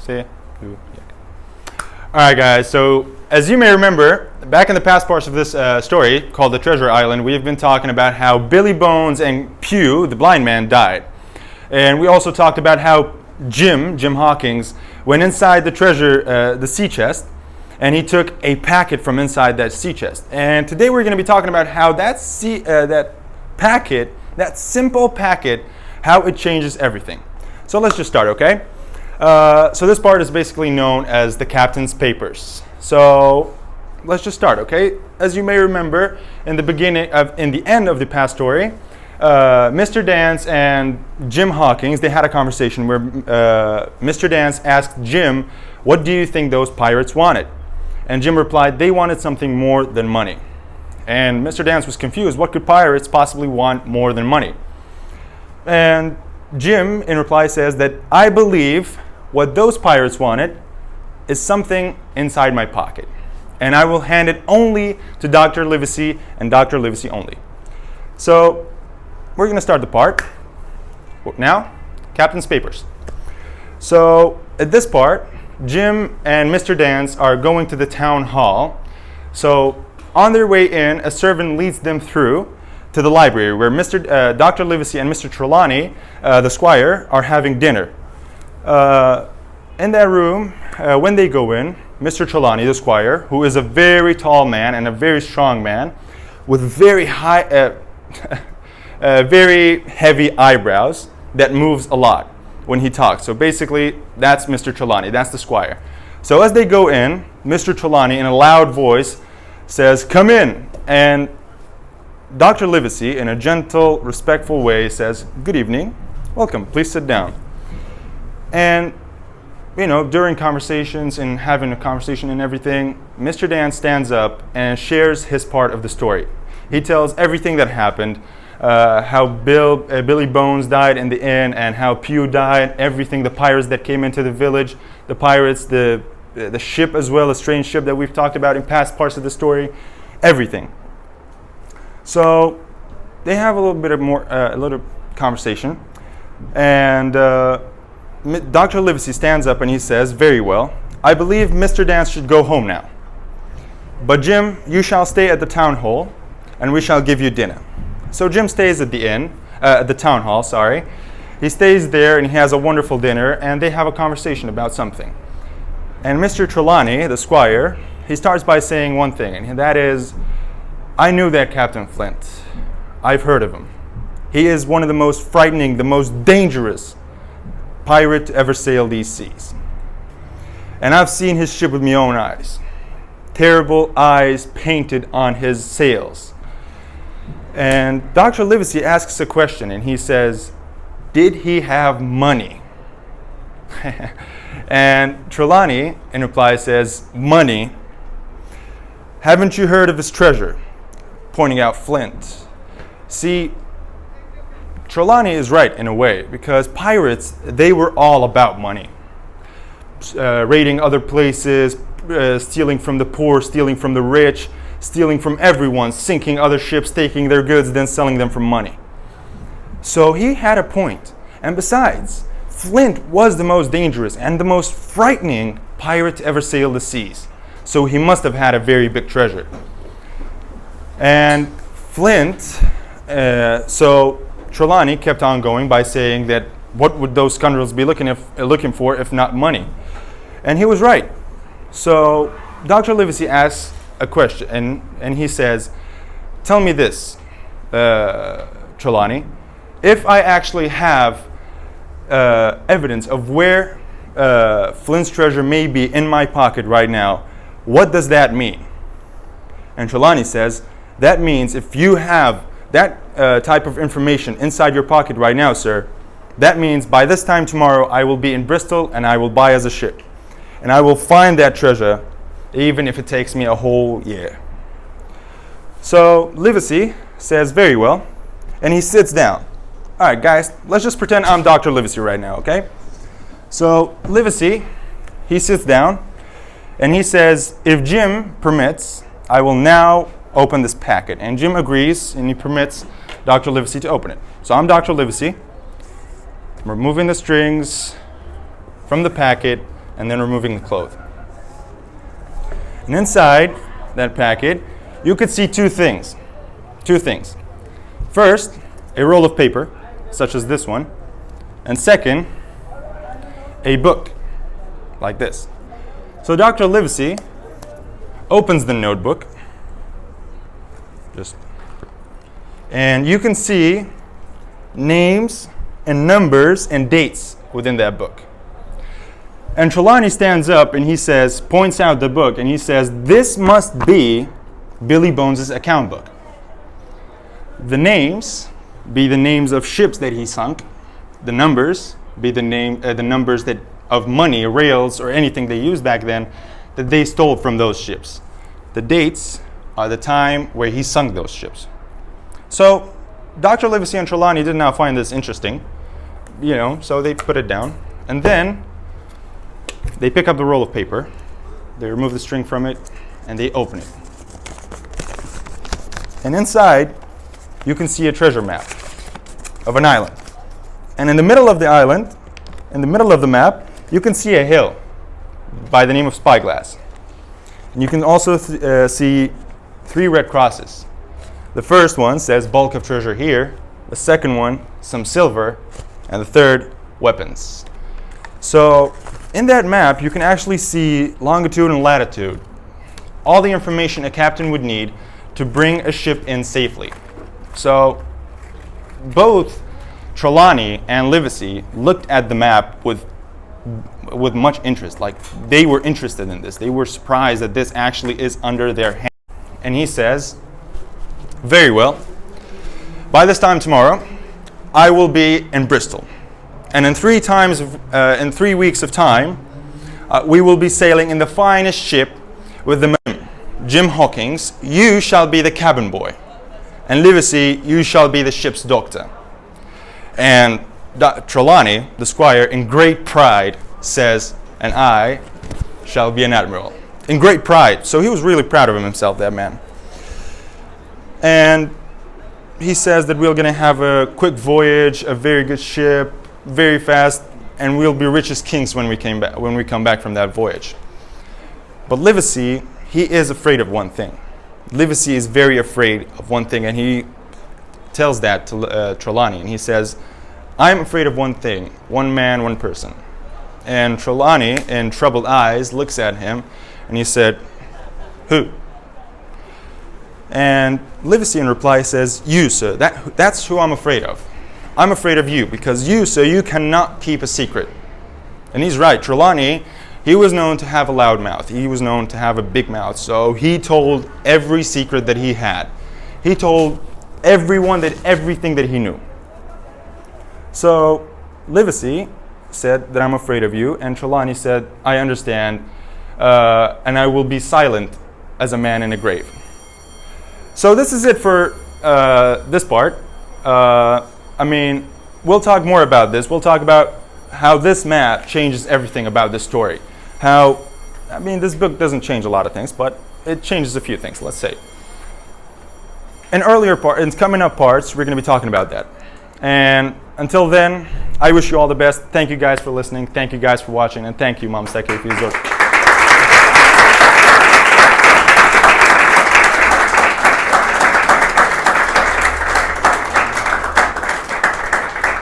Say Alright guys, so as you may remember, back in the past parts of this story called The Treasure Island, we've been talking about how Billy Bones and Pew, the blind man, died. And we also talked about how Jim Hawkins, went inside the treasure, the sea chest, and he took a packet from inside that sea chest. And today we're going to be talking about how that packet, that simple packet, how it changes everything. So let's just start, okay? So this part is basically known as the captain's papers. So let's just start, okay? As you may remember, in the end of the past story, Mr. Dance and Jim Hawkins, they had a conversation where Mr. Dance asked Jim, "What do you think those pirates wanted?" And Jim replied, "They wanted something more than money." And Mr. Dance was confused. What could pirates possibly want more than money? And Jim, in reply, says that, "I believe what those pirates wanted is something inside my pocket. And I will hand it only to Dr. Livesey and Dr. Livesey only." So we're going to start the part. Now, Captain's papers. So at this part, Jim and Mr. Dance are going to the town hall. So on their way in, a servant leads them through to the library where Dr. Livesey and Mr. Trelawney, the squire, are having dinner. In that room, when they go in, Mr. Trelawney, the squire, who is a very tall man and a very strong man with very very heavy eyebrows that moves a lot when he talks. So basically, that's Mr. Trelawney, that's the squire. So as they go in, Mr. Trelawney, in a loud voice, says, "Come in." And Dr. Livesey, in a gentle, respectful way, says, "Good evening. Welcome. Please sit down." And, you know, during conversations and having a conversation and everything, Mr. Dance stands up and shares his part of the story. He tells everything that happened, how Billy Bones died in the inn and how Pew died, everything, the pirates that came into the village, the pirates, the ship as well, a strange ship that we've talked about in past parts of the story, everything. So they have a little conversation, and Dr. Livesey stands up and he says, "Very well, I believe Mr. Dance should go home now. But Jim, you shall stay at the town hall, and we shall give you dinner." So Jim stays at the town hall, sorry. He stays there and he has a wonderful dinner, and they have a conversation about something. And Mr. Trelawney, the squire, he starts by saying one thing, and that is, "I knew that Captain Flint. I've heard of him. He is one of the most frightening, the most dangerous pirate to ever sail these seas. And I've seen his ship with my own eyes. Terrible eyes painted on his sails." And Dr. Livesey asks a question, and he says, "Did he have money?" And Trelawney, in reply, says, "Money? Haven't you heard of his treasure?" Pointing out Flint. See, Trelawney is right in a way, because pirates, they were all about money. Raiding other places, stealing from the poor, stealing from the rich, stealing from everyone, sinking other ships, taking their goods, then selling them for money. So he had a point. And besides, Flint was the most dangerous and the most frightening pirate to ever sail the seas. So he must have had a very big treasure. And Flint, so Trelawney kept on going by saying that what would those scoundrels be looking for if not money? And he was right. So Dr. Livesey asks a question, and he says, "Tell me this, Trelawney, if I actually have evidence of where Flint's treasure may be in my pocket right now, what does that mean?" And Trelawney says, "That means if you have that type of information inside your pocket right now, sir, that means by this time tomorrow I will be in Bristol and I will buy us a ship. And I will find that treasure even if it takes me a whole year." So Livesey says, "Very well," and he sits down. All right, guys, let's just pretend I'm Dr. Livesey right now, okay? So Livesey, he sits down and he says, "If Jim permits, I will now open this packet." And Jim agrees and he permits Dr. Livesey to open it. So I'm Dr. Livesey. I'm removing the strings from the packet, and then removing the cloth. And inside that packet, you could see two things. First, a roll of paper, such as this one, and second, a book, like this. So Dr. Livesey opens the notebook, and you can see names and numbers and dates within that book. And Trelawney stands up and he says, points out the book, and he says, this must be Billy Bones' account book. The names be the names of ships that he sunk. The numbers be the numbers that of money, rails, or anything they used back then that they stole from those ships. The dates are the time where he sunk those ships. So Dr. Livesey and Trelawney did not find this interesting, so they put it down. And then they pick up the roll of paper, they remove the string from it, and they open it. And inside, you can see a treasure map of an island. And in the middle of the island, in the middle of the map, you can see a hill by the name of Spyglass. And you can also see 3 red crosses. The first one says bulk of treasure here, the second one, some silver, and the third, weapons. So in that map, you can actually see longitude and latitude, all the information a captain would need to bring a ship in safely. So both Trelawney and Livesey looked at the map with much interest. Like, they were interested in this. They were surprised that this actually is under their hand. And he says, very well, by this time tomorrow, I will be in Bristol. And in 3 weeks of time, we will be sailing in the finest ship with the man, Jim Hawkins. You shall be the cabin boy. And Livesey, you shall be the ship's doctor. And Trelawney, the squire, in great pride says, and I shall be an admiral. In great pride. So he was really proud of himself, that man. And he says that we're going to have a quick voyage, a very good ship, very fast, and we'll be rich as kings when we come back from that voyage. But Livesey, he is afraid of one thing. Livesey is very afraid of one thing, and he tells that to Trelawney, and he says, I'm afraid of one thing, one man, one person. And Trelawney, in troubled eyes, looks at him, and he said, who? And Livesey in reply says, you, sir, that's who I'm afraid of. I'm afraid of you, because you, sir, you cannot keep a secret. And he's right. Trelawney, he was known to have a loud mouth. He was known to have a big mouth. So he told every secret that he had. He told everyone everything that he knew. So Livesey said that I'm afraid of you, and Trelawney said, I understand, and I will be silent as a man in a grave. So this is it for this part. We'll talk more about this. We'll talk about how this map changes everything about this story. This book doesn't change a lot of things, but it changes a few things, let's say. In coming up parts, we're going to be talking about that. And until then, I wish you all the best. Thank you guys for listening. Thank you guys for watching. And thank you, Mam Seke, for your